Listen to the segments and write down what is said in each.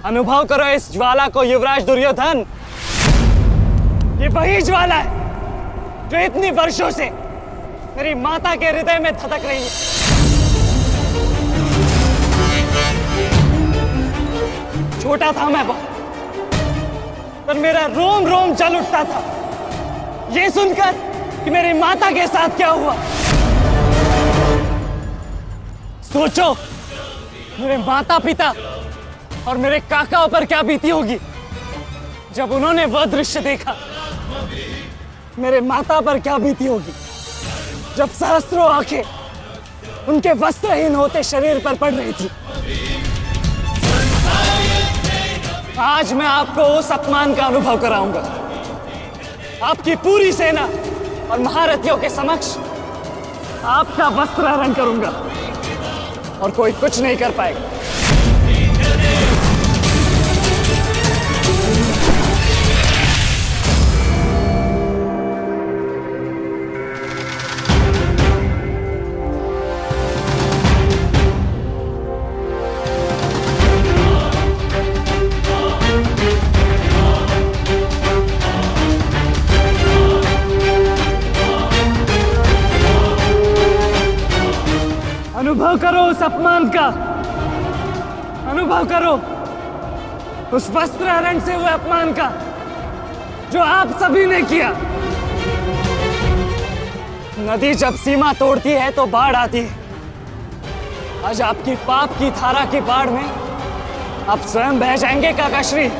अनुभव करो इस ज्वाला को युवराज दुर्योधन। ये वही ज्वाला है जो इतनी वर्षों से मेरी माता के हृदय में धधक रही है। छोटा था मैं बहुत, पर मेरा रोम रोम जल उठता था ये सुनकर कि मेरी माता के साथ क्या हुआ। सोचो, मेरे माता पिता और मेरे काकाओं पर क्या बीती होगी जब उन्होंने वह दृश्य देखा। मेरे माता पर क्या बीती होगी जब सहस्त्रों आंखें उनके वस्त्रहीन होते शरीर पर पड़ रही थी। आज मैं आपको उस अपमान का अनुभव कराऊंगा। आपकी पूरी सेना और महारथियों के समक्ष आपका वस्त्रहरण करूंगा और कोई कुछ नहीं कर पाएगा। अनुभव करो उस अपमान का, अनुभव करो उस वस्त्रहरण से हुए अपमान का जो आप सभी ने किया। नदी जब सीमा तोड़ती है तो बाढ़ आती है। आज आपकी पाप की धारा की बाढ़ में आप स्वयं बह जाएंगे काकाश्री।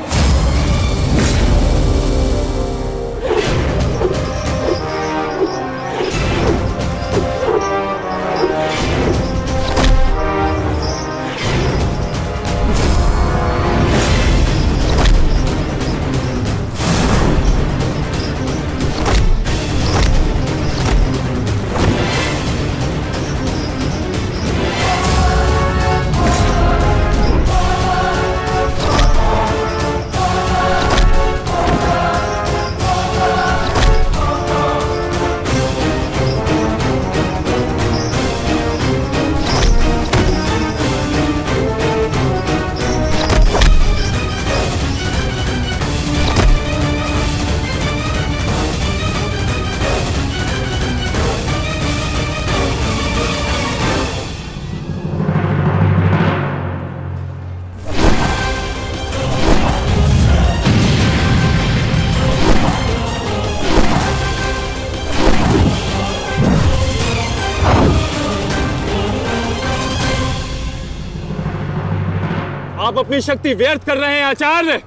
आप अपनी शक्ति व्यर्थ कर रहे हैं आचार्य।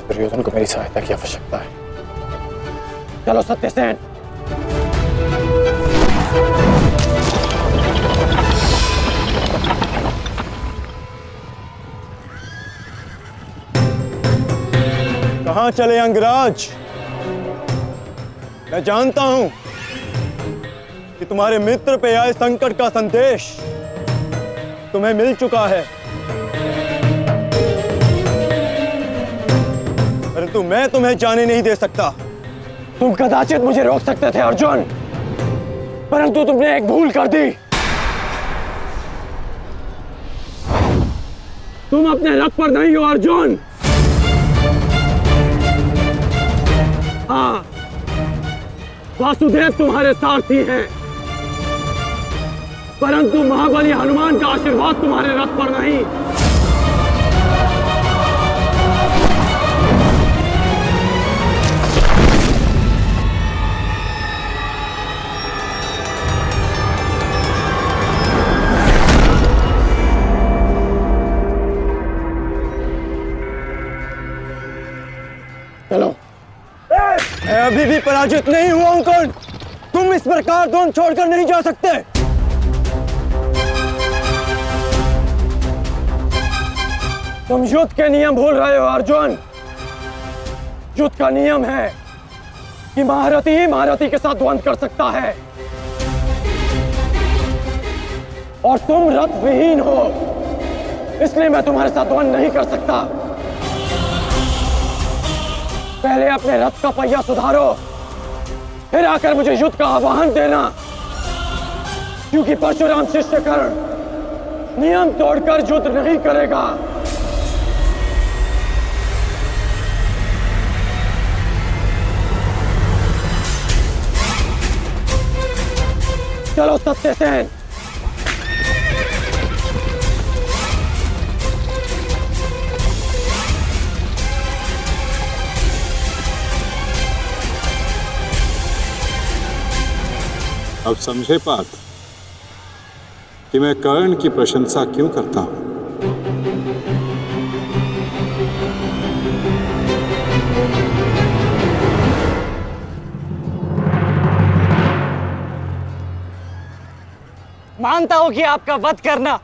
दुर्योधन को मेरी सहायता की आवश्यकता है। चलो सत्यसेन। कहां चले अंगराज? मैं जानता हूं कि तुम्हारे मित्र पे आए संकट का संदेश तुम्हें मिल चुका है, परंतु मैं तुम्हें जाने नहीं दे सकता। तुम कदाचित मुझे रोक सकते थे अर्जुन, परंतु तुमने एक भूल कर दी। तुम अपने रथ पर नहीं हो अर्जुन। हाँ, वासुदेव तुम्हारे सारथी हैं, परंतु महाबली हनुमान का आशीर्वाद तुम्हारे रथ पर नहीं। चलो। मैं अभी भी पराजित नहीं हुआ हूं कर्ण। तुम इस प्रकार द्रोण छोड़कर नहीं जा सकते। तुम युद्ध के नियम भूल रहे हो अर्जुन। युद्ध का नियम है कि महारथी ही महारथी के साथ द्वंद्व कर सकता है, और तुम रथ विहीन हो, इसलिए मैं तुम्हारे साथ द्वंद्व नहीं कर सकता। पहले अपने रथ का पहिया सुधारो, फिर आकर मुझे युद्ध का आह्वान देना, क्योंकि परशुराम शिष्य कर्ण नियम तोड़कर युद्ध नहीं करेगा। चलो सत्यसेन। अब समझे पार्थ कि मैं कर्ण की प्रशंसा क्यों करता हूं। मानता हूं कि आपका वध करना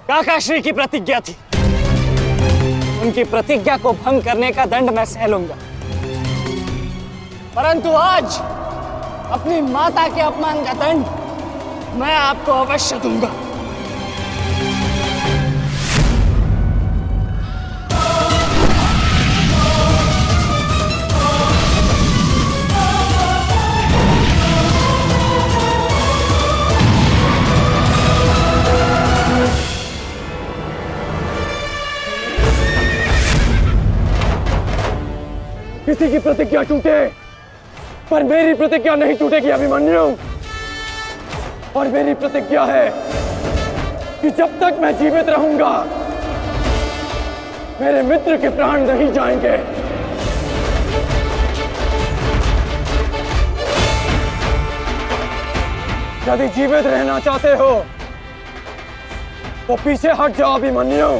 काकाश्री की प्रतिज्ञा थी। उनकी प्रतिज्ञा को भंग करने का दंड मैं सह लूंगा, परंतु आज अपनी माता के अपमान का दंड मैं आपको अवश्य दूंगा। किसी की प्रतिज्ञा टूटे, पर मेरी प्रतिज्ञा नहीं टूटेगी अभिमन्यु। और मेरी प्रतिज्ञा है कि जब तक मैं जीवित रहूंगा, मेरे मित्र के प्राण नहीं जाएंगे। यदि जीवित रहना चाहते हो तो पीछे हट जाओ अभिमन्यु।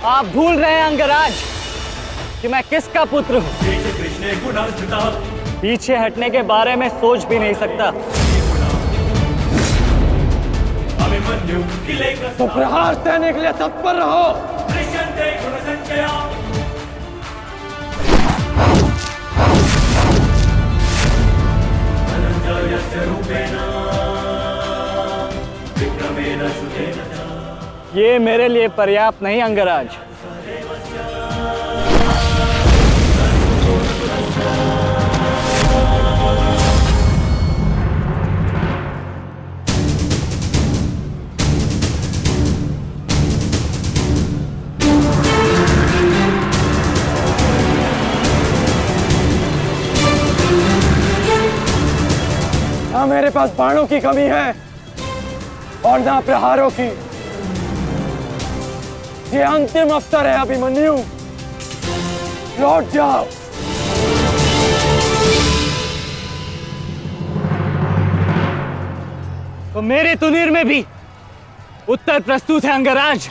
आप भूल रहे हैं अंगराज कि मैं किसका पुत्र हूं। पीछे हटने के बारे में सोच भी नहीं सकता। तो प्रहार देने के लिए तत्पर रहो। ये मेरे लिए पर्याप्त नहीं अंगराज। ना मेरे पास बाणों की कमी है और ना प्रहारों की। ये अंतिम अवसर है अभिमन्यु, लौट जाओ। तो मेरे तुनीर में भी उत्तर प्रस्तुत है अंगराज।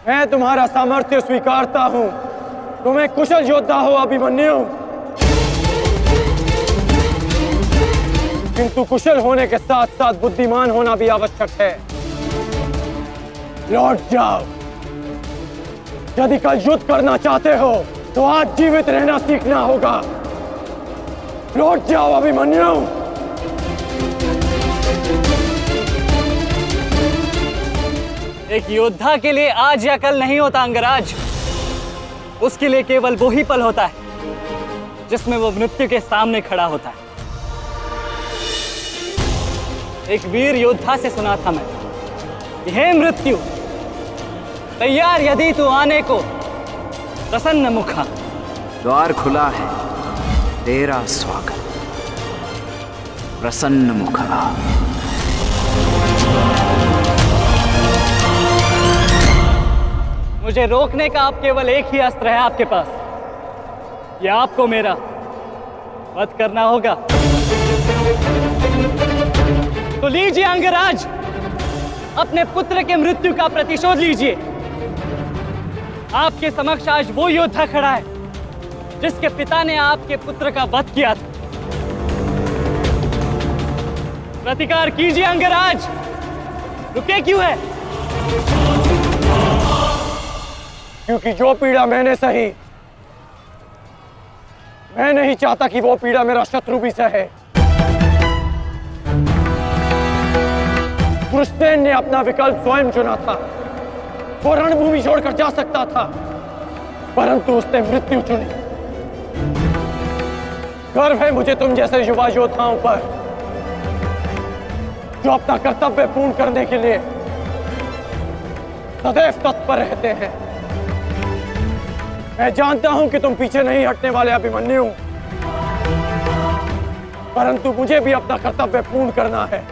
मैं तुम्हारा सामर्थ्य स्वीकारता हूं। तुम एक कुशल योद्धा हो अभिमन्यु, किंतु कुशल होने के साथ साथ बुद्धिमान होना भी आवश्यक है। लौट जाओ। यदि कल युद्ध करना चाहते हो तो आज जीवित रहना सीखना होगा। लौट जाओ अभिमन्यु। एक योद्धा के लिए आज या कल नहीं होता अंगराज। उसके लिए केवल वो ही पल होता है जिसमें वो मृत्यु के सामने खड़ा होता है। एक वीर योद्धा से सुना था मैं कि हे मृत्यु, तैयार यदि तू आने को, प्रसन्न मुखा। द्वार खुला है, तेरा स्वागत। प्रसन्न मुखा। मुझे रोकने का अब केवल एक ही अस्त्र है आपके पास। यह आपको मेरा वध करना होगा। तो लीजिए अंगराज, अपने पुत्र के मृत्यु का प्रतिशोध लीजिए। आपके समक्ष आज वो योद्धा खड़ा है जिसके पिता ने आपके पुत्र का वध किया था। प्रतिकार कीजिए अंगराज, रुके क्यों है? क्योंकि जो पीड़ा मैंने सही, मैं नहीं चाहता कि वो पीड़ा मेरा शत्रु भी सहे। कृष्ण ने अपना विकल्प स्वयं चुना था। वो रणभूमि छोड़कर जा सकता था, परंतु उसने मृत्यु चुनी। गर्व है मुझे तुम जैसे युवा योद्धाओं पर, जो अपना कर्तव्य पूर्ण करने के लिए सदैव तत्पर रहते हैं। मैं जानता हूं कि तुम पीछे नहीं हटने वाले अभिमन्यु, परंतु मुझे भी अपना कर्तव्य पूर्ण करना है।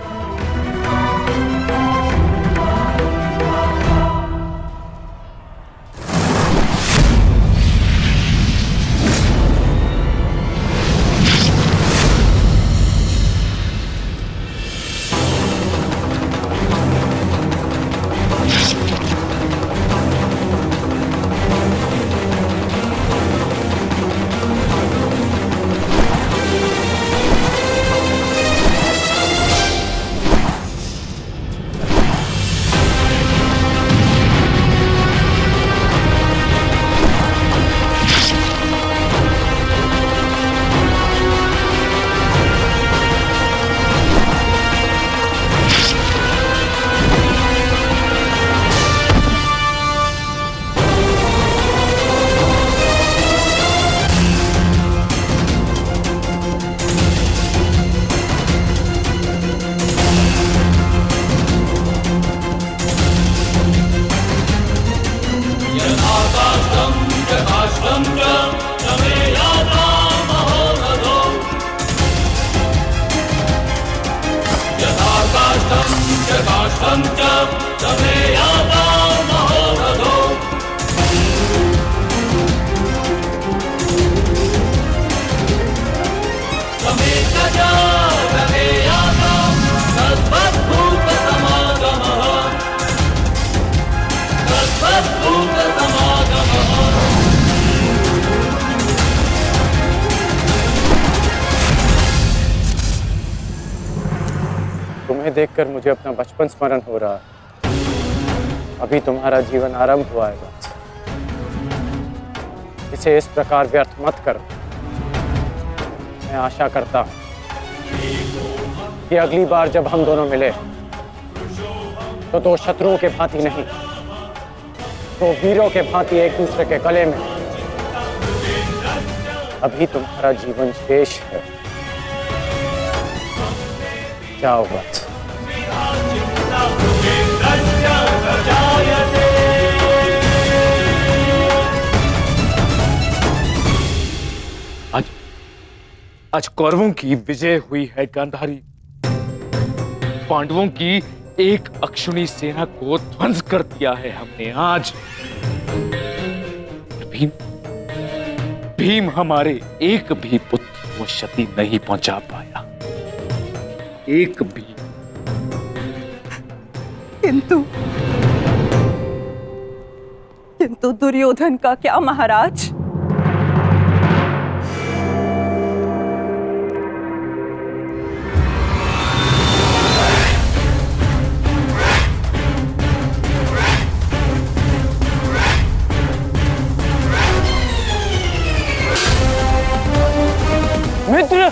तुम्हें देखकर मुझे अपना बचपन स्मरण हो रहा है। अभी तुम्हारा जीवन आरंभ हुआ है बस। इसे इस प्रकार व्यर्थ मत करो। मैं आशा करता हूं कि अगली बार जब हम दोनों मिले तो दो शत्रुओं के भांति नहीं, दो वीरों के भांति एक दूसरे के गले में। अभी तुम्हारा जीवन शेष है। जाओ बस। आज कौरवों की विजय हुई है गांधारी। पांडवों की एक अक्षुणी सेना को ध्वंस कर दिया है हमने आज। भीम हमारे एक भी पुत्र को क्षति नहीं पहुंचा पाया, एक भी। किंतु दुर्योधन का क्या महाराज? मित्र,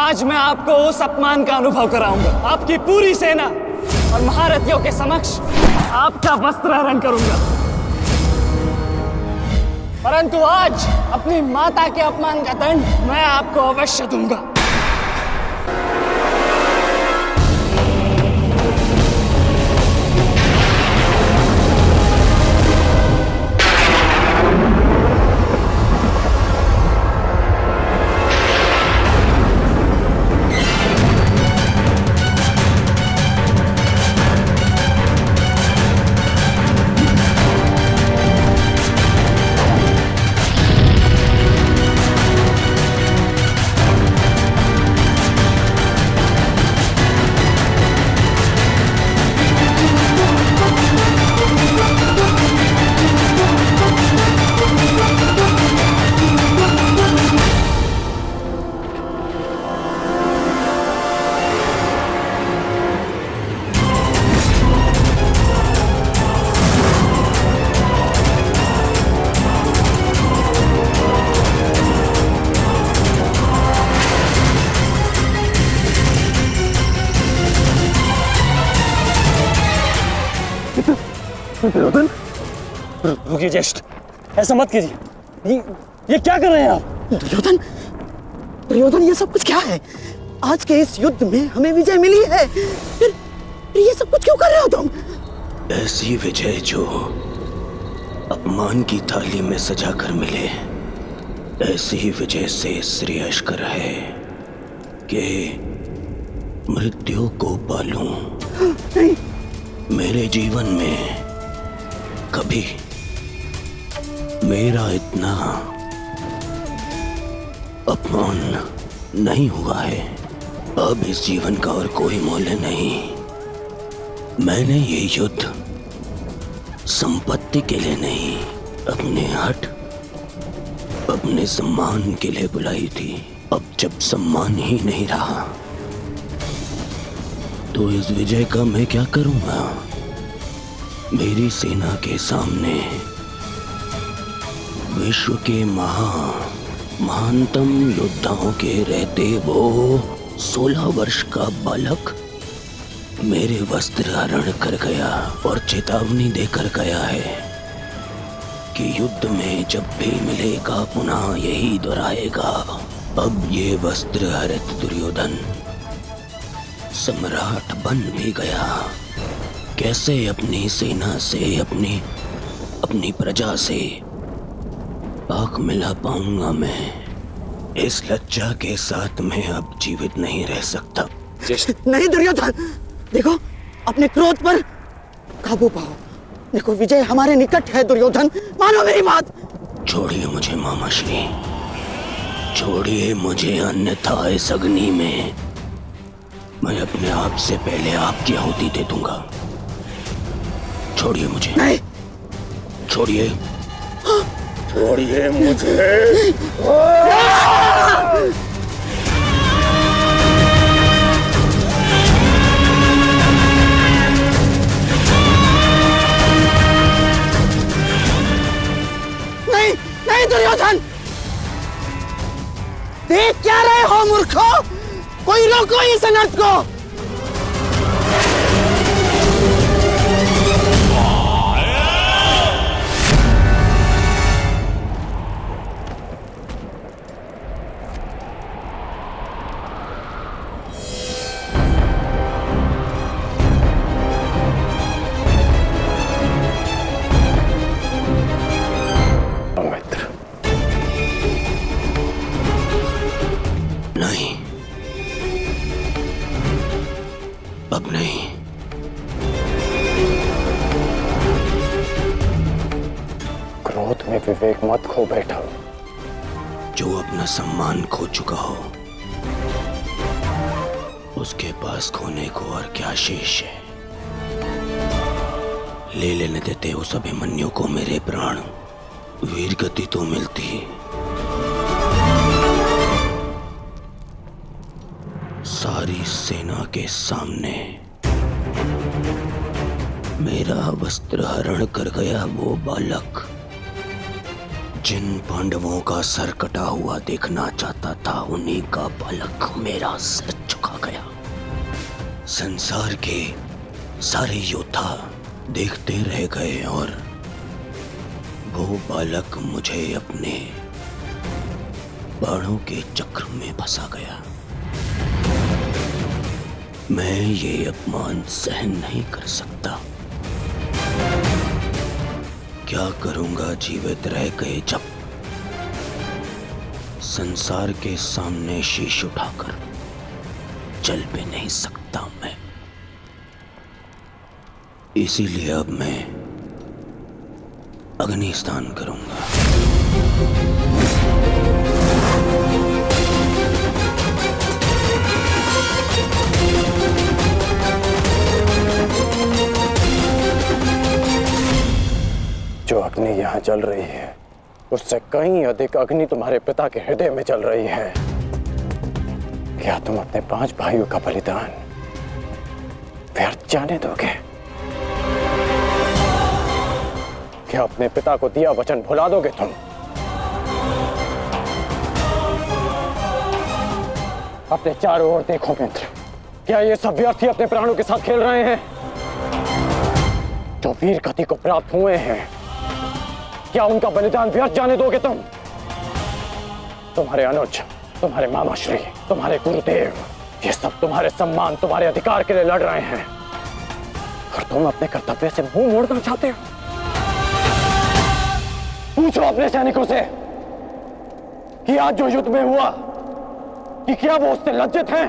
आज मैं आपको उस अपमान का अनुभव कराऊंगा। आपकी पूरी सेना और महारथियों के समक्ष आपका वस्त्र हरण करूंगा। परंतु आज अपनी माता के अपमान का दंड मैं आपको अवश्य दूंगा। रुकिए ज्येष्ठ, ऐसा मत कीजिए। ये क्या कर रहे हैं आप? दुर्योधन, दुर्योधन, ये सब कुछ क्या है? आज के इस युद्ध में हमें विजय मिली है, फिर ये सब कुछ क्यों कर रहे हो तुम? ऐसी विजय जो अपमान की थाली में सजा कर मिले, ऐसी ही विजय से श्रेयस्कर है कि मृत्यु को पालूं। नहीं। मेरे जीवन में कभी मेरा इतना अपमान नहीं हुआ है। अब इस जीवन का और कोई मूल्य नहीं। मैंने ये युद्ध संपत्ति के लिए नहीं, अपने हट, अपने सम्मान के लिए बुलाई थी। अब जब सम्मान ही नहीं रहा तो इस विजय का मैं क्या करूंगा? मेरी सेना के सामने विश्व के महानतम योद्धाओं के रहते वो 16 वर्ष का बालक मेरे वस्त्र हरण कर गया और चेतावनी देकर गया है कि युद्ध में जब भी मिलेगा पुनः यही दोहराएगा। अब ये वस्त्र हरित दुर्योधन सम्राट बन भी गया। कैसे अपनी सेना से, अपनी प्रजा से आंख मिला पाऊंगा मैं? इस लज्जा के साथ मैं अब जीवित नहीं रह सकता। नहीं दुर्योधन, देखो अपने क्रोध पर काबू पाओ। देखो विजय हमारे निकट है दुर्योधन, मानो मेरी बात। छोड़िए मुझे मामाश्री, छोड़िए मुझे, अन्यथा इस अग्नि में मैं अपने आप से पहले आपकी आहुति दे दूंगा। छोड़िए मुझे। नहीं। छोड़िए, छोड़िए मुझे। नहीं, नहीं दुर्योधन, देख क्या रहे हो मूर्खों? कोई रोको इस अनर्थ को। नहीं, अब नहीं। क्रोध में विवेक मत खो बैठा। जो अपना सम्मान खो चुका हो उसके पास खोने को और क्या शेष है? ले लेने देते उस अभिमन्यु को मेरे प्राण, वीर गति तो मिलती। सारी सेना के सामने मेरा वस्त्र हरण कर गया वो बालक जिन पांडवों का सर कटा हुआ देखना चाहता था, उन्हीं का बालक मेरा सर झुका गया। संसार के सारे योद्धा देखते रह गए और वो बालक मुझे अपने बाणों के चक्र में फंसा गया। मैं ये अपमान सहन नहीं कर सकता। क्या करूंगा जीवित रह गए जब संसार के सामने शीश उठाकर चल भी नहीं सकता मैं। इसीलिए अब मैं अग्नि स्नान करूंगा। जो अग्नि यहाँ जल रही है, उससे कहीं अधिक अग्नि तुम्हारे पिता के हृदय में जल रही है। क्या तुम अपने 5 भाइयों का बलिदान व्यर्थ जाने दोगे? क्या अपने पिता को दिया वचन भुला दोगे तुम? अपने चारों ओर देखो मित्र, क्या ये सब व्यर्थी अपने प्राणों के साथ खेल रहे हैं? जो वीर गति को प्राप्त हुए हैं, क्या उनका बलिदान व्यर्थ जाने दोगे तुम? तुम्हारे अनुज, तुम्हारे मामाश्री, तुम्हारे गुरुदेव, ये सब तुम्हारे सम्मान, तुम्हारे अधिकार के लिए लड़ रहे हैं और तुम अपने कर्तव्य से मुंह मोड़ना चाहते हो। पूछो अपने सैनिकों से कि आज जो युद्ध में हुआ, कि क्या वो उससे लज्जित हैं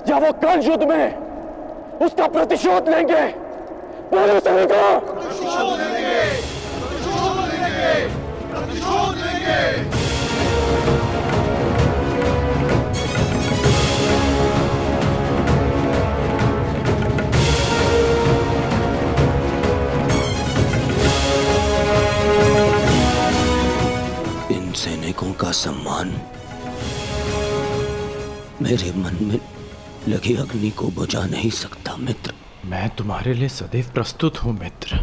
या वो कल युद्ध में उसका प्रतिशोध लेंगे? बोलो सैनिकों! प्रतिशोध लेंगे! प्रतिशोध लेंगे! प्रतिशोध लेंगे! इन सैनिकों का सम्मान मेरे मन में लगी अग्नि को बुझा नहीं सकता मित्र। मैं तुम्हारे लिए सदैव प्रस्तुत हूं मित्र।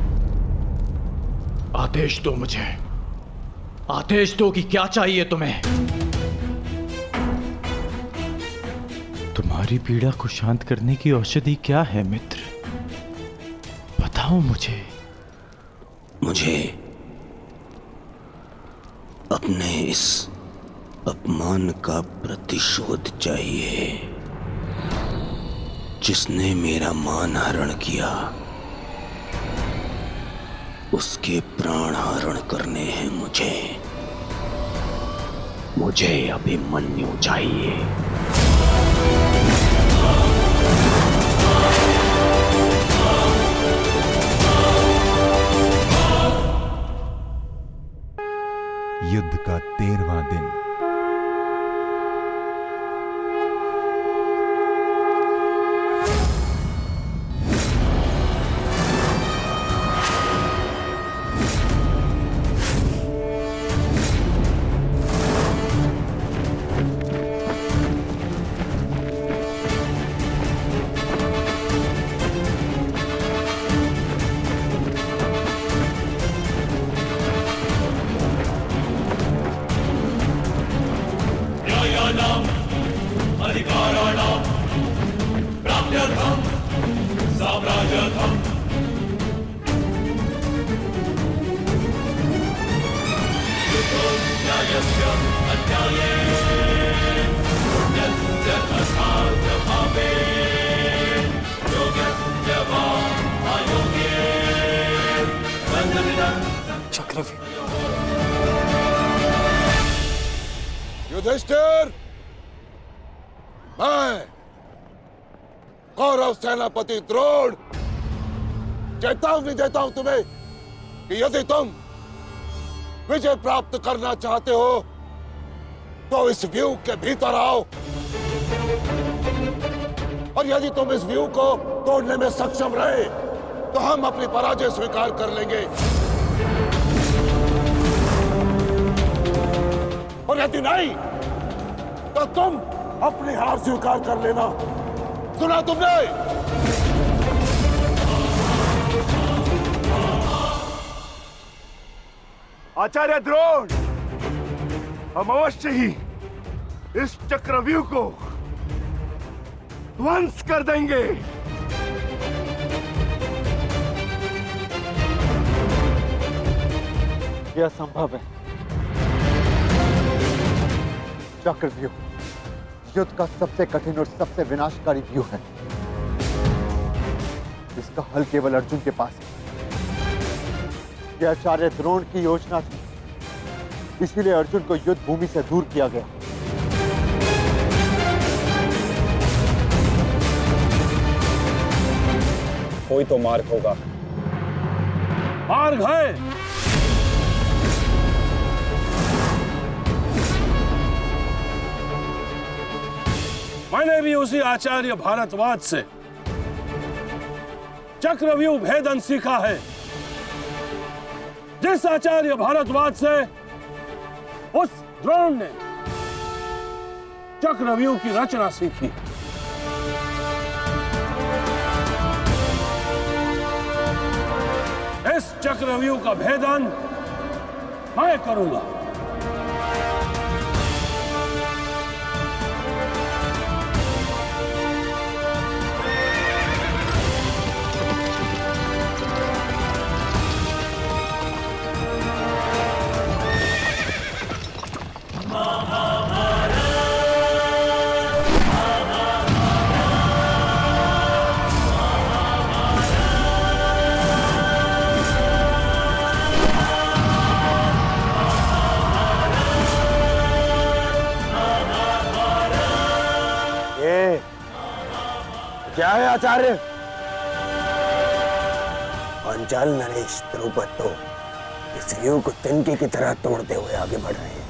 आदेश दो मुझे, आदेश दो कि क्या चाहिए तुम्हें। तुम्हारी पीड़ा को शांत करने की औषधि क्या है मित्र? बताओ मुझे। मुझे अपने इस अपमान का प्रतिशोध चाहिए। जिसने मेरा मान हरण किया, उसके प्राण हरण करने हैं मुझे। मुझे अभिमन्यु चाहिए। युद्ध का 13वां दिन। युधिष्ठिर, मैं कौरव सेनापति द्रोण चेतावनी देता हूं तुम्हें कि यदि तुम विजय प्राप्त करना चाहते हो तो इस व्यूह के भीतर आओ, और यदि तुम इस व्यूह को तोड़ने में सक्षम रहे तो हम अपनी पराजय स्वीकार कर लेंगे, और यदि नहीं तो तुम अपनी हार स्वीकार कर लेना। सुना तुमने? आचार्य द्रोण, हम अवश्य ही इस चक्रव्यूह को ध्वंस कर देंगे। यह असंभव है। चक्रव्यूह युद्ध का सबसे कठिन और सबसे विनाशकारी व्यूह है। इसका हल केवल अर्जुन के पास है। यह आचार्य द्रोण की योजना थी, इसीलिए अर्जुन को युद्ध भूमि से दूर किया गया। कोई तो मार्ग होगा। मार्ग है। मैंने भी उसी आचार्य भारद्वाज से चक्रव्यूह भेदन सीखा है, जिस आचार्य भारद्वाज से उस द्रोण ने चक्रव्यूह की रचना सीखी। इस चक्रव्यूह का भेदन मैं करूंगा। क्या है आचार्य? पांचाल नरेश द्रुपद तो इस व्यूह को तिनके की तरह तोड़ते हुए आगे बढ़ रहे हैं।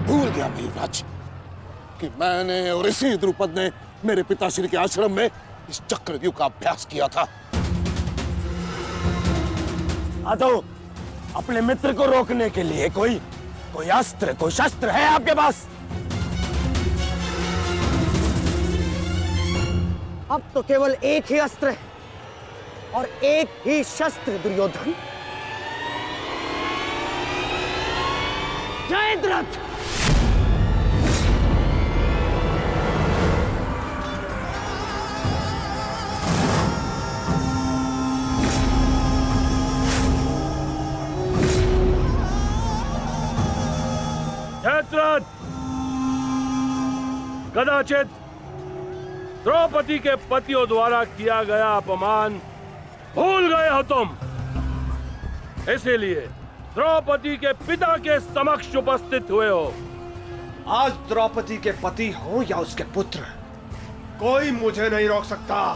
भूल गया वीरराज कि मैंने और इसी द्रुपद ने मेरे पिताश्री के आश्रम में इस चक्रव्यूह का अभ्यास किया था। तो अपने मित्र को रोकने के लिए कोई अस्त्र, कोई शस्त्र है आपके पास? अब तो केवल एक ही अस्त्र है और एक ही शस्त्र दुर्योधन। जयद्रथ। जयद्रथ, कदाचित द्रौपदी के पतियों द्वारा किया गया अपमान भूल गए हो तुम, इसीलिए द्रौपदी के पिता के समक्ष उपस्थित हुए हो। आज द्रौपदी के पति हो या उसके पुत्र, कोई मुझे नहीं रोक सकता।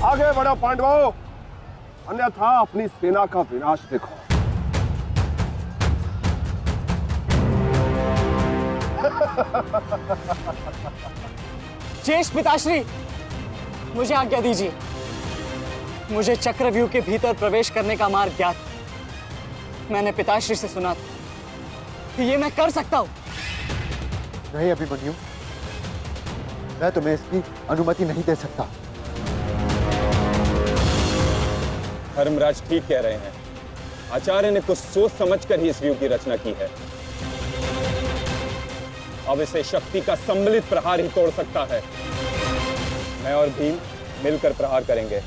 आगे बढ़ो पांडवों, अन्यथा अपनी सेना का विनाश देखो। ज्येष्ठ पिताश्री, मुझे आज्ञा दीजिए। मुझे चक्रव्यूह के भीतर प्रवेश करने का मार्ग ज्ञात। मैंने पिताश्री से सुना था कि ये मैं कर सकता हूं। नहीं अभिमन्यु, मैं तुम्हें इसकी अनुमति नहीं दे सकता। धर्मराज ठीक कह रहे हैं। आचार्य ने कुछ सोच समझकर ही इस व्यूह की रचना की है। अब इसे शक्ति का सम्मिलित प्रहार ही तोड़ सकता है। मैं और भीम मिलकर प्रहार करेंगे।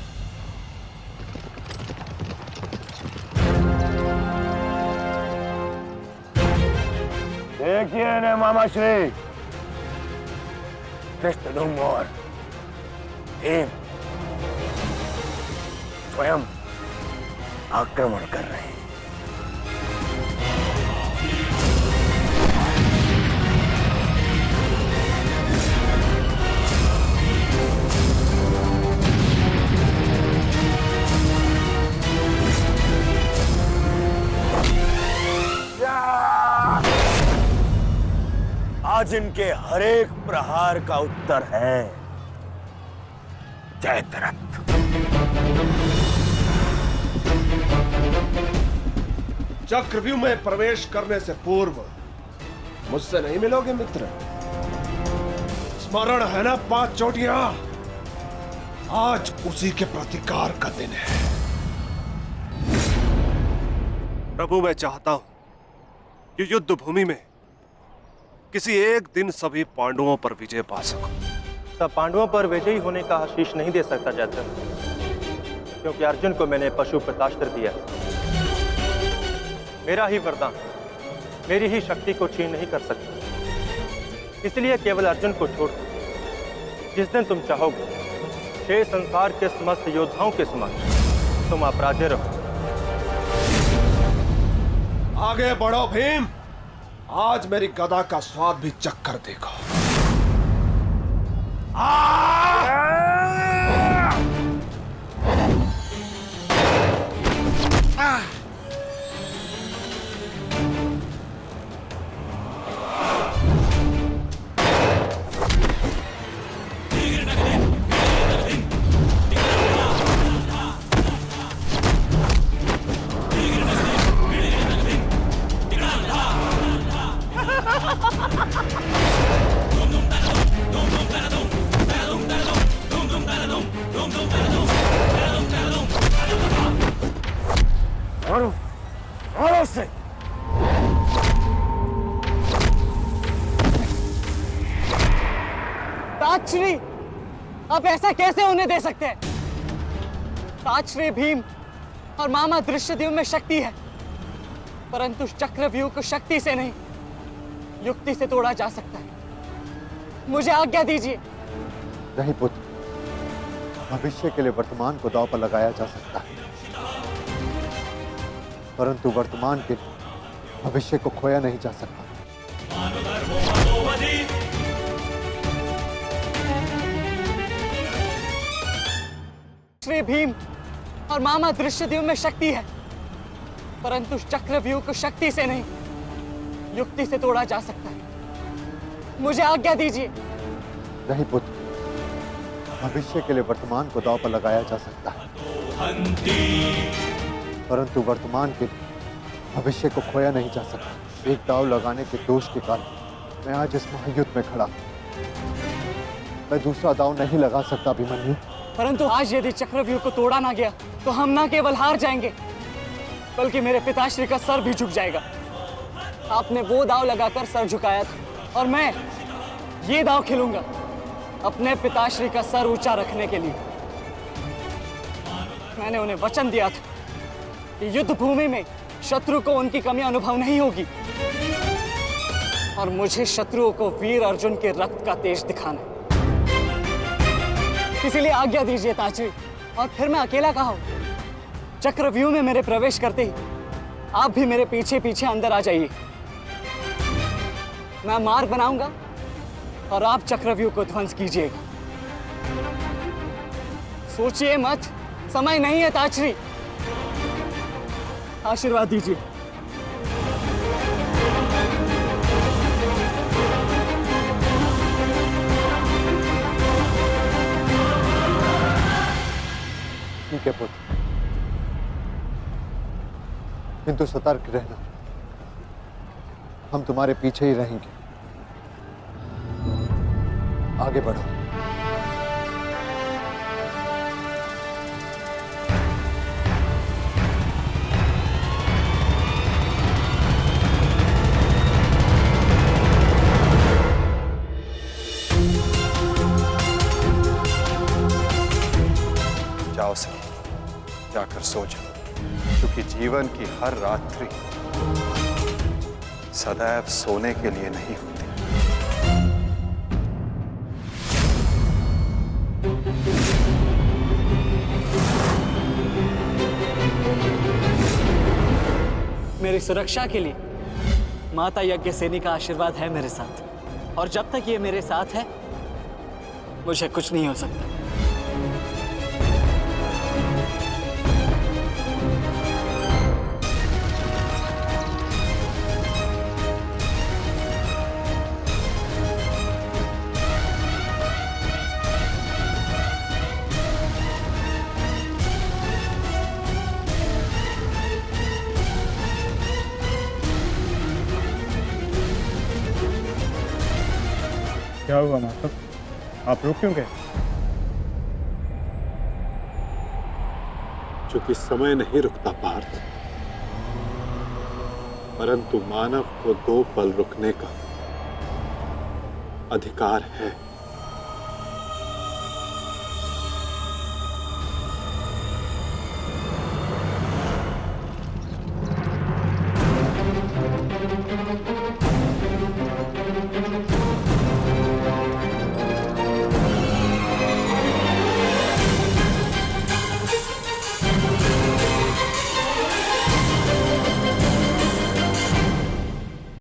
देखिए ने मामाश्री, धृष्टद्युम्न और भीम स्वयं आक्रमण कर रहे हैं। आज इनके हर एक प्रहार का उत्तर है जयद्रथ। चक्रव्यूह में प्रवेश करने से पूर्व मुझसे नहीं मिलोगे मित्र? स्मरण है ना 5 चोटियां? आज उसी के प्रतिकार का दिन है। प्रभु, मैं चाहता हूं कि युद्ध भूमि में किसी एक दिन सभी पांडवों पर विजय पा सकूं। सब पांडवों पर विजयी होने का आशीष नहीं दे सकता जयद्रथ, क्योंकि अर्जुन को मैंने पशुपतास्त्र दिया। मेरा ही वरदान मेरी ही शक्ति को छीन नहीं कर सकता। इसलिए केवल अर्जुन को छोड़ जिस दिन तुम चाहोगे शेष संसार के समस्त योद्धाओं के समक्ष तुम अपराजय रहो। आगे बढ़ो भीम, आज मेरी गदा का स्वाद भी चक्कर देखो। ताजश्री, आप ऐसा कैसे होने दे सकते हैं? ताजश्री भीम और मामा दृश्यद्युम्न में शक्ति है, परंतु चक्रव्यूह को शक्ति से नहीं युक्ति से तोड़ा जा सकता है। मुझे आज्ञा दीजिए। नहीं पुत्र, भविष्य के लिए वर्तमान को दांव पर लगाया जा सकता है, परंतु वर्तमान के लिए भविष्य को खोया नहीं जा सकता। श्री भीम और मामा दृश्यद्युम्न में शक्ति है, परंतु चक्रव्यूह को शक्ति से नहीं युक्ति से तोड़ा जा सकता है। मुझे आज्ञा दीजिए। नहीं पुत्र, भविष्य के लिए वर्तमान को दांव पर लगाया जा सकता है, परंतु वर्तमान के लिए भविष्य को खोया नहीं जा सकता। एक दांव लगाने के दोष के कारण मैं आज इस महायुद्ध में खड़ा हूं। मैं दूसरा दांव नहीं लगा सकता अभिमन्यु। परंतु आज यदि चक्रव्यूह को तोड़ा ना गया तो हम ना केवल हार जाएंगे, बल्कि मेरे पिताश्री का सर भी झुक जाएगा। आपने वो दांव लगाकर सर झुकाया था और मैं ये दांव खेलूंगा अपने पिताश्री का सर ऊंचा रखने के लिए। मैंने उन्हें वचन दिया था कि युद्ध भूमि में शत्रु को उनकी कमी अनुभव नहीं होगी, और मुझे शत्रुओं को वीर अर्जुन के रक्त का तेज दिखाना है। इसीलिए आज्ञा दीजिए ताजश्री, और फिर मैं अकेला कहाँ हूं? चक्रव्यूह में मेरे प्रवेश करते ही आप भी मेरे पीछे पीछे अंदर आ जाइए। मैं मार्ग बनाऊंगा और आप चक्रव्यूह को ध्वंस कीजिएगा। सोचिए मत, समय नहीं है ताजश्री। आशीर्वाद दीजिए। ठीक है पुत्र, किंतु सतर्क रहना। हम तुम्हारे पीछे ही रहेंगे। आगे बढ़ो। जाओ सर, जाकर सो जाओ, क्योंकि जीवन की हर रात्रि सदैव सोने के लिए नहीं होती। मेरी सुरक्षा के लिए माता यज्ञसेनी का आशीर्वाद है मेरे साथ, और जब तक ये मेरे साथ है मुझे कुछ नहीं हो सकता। क्या हुआ माधव? आप रुक क्यों गए? चूंकि समय नहीं रुकता पार्थ, परंतु मानव को 2 पल रुकने का अधिकार है।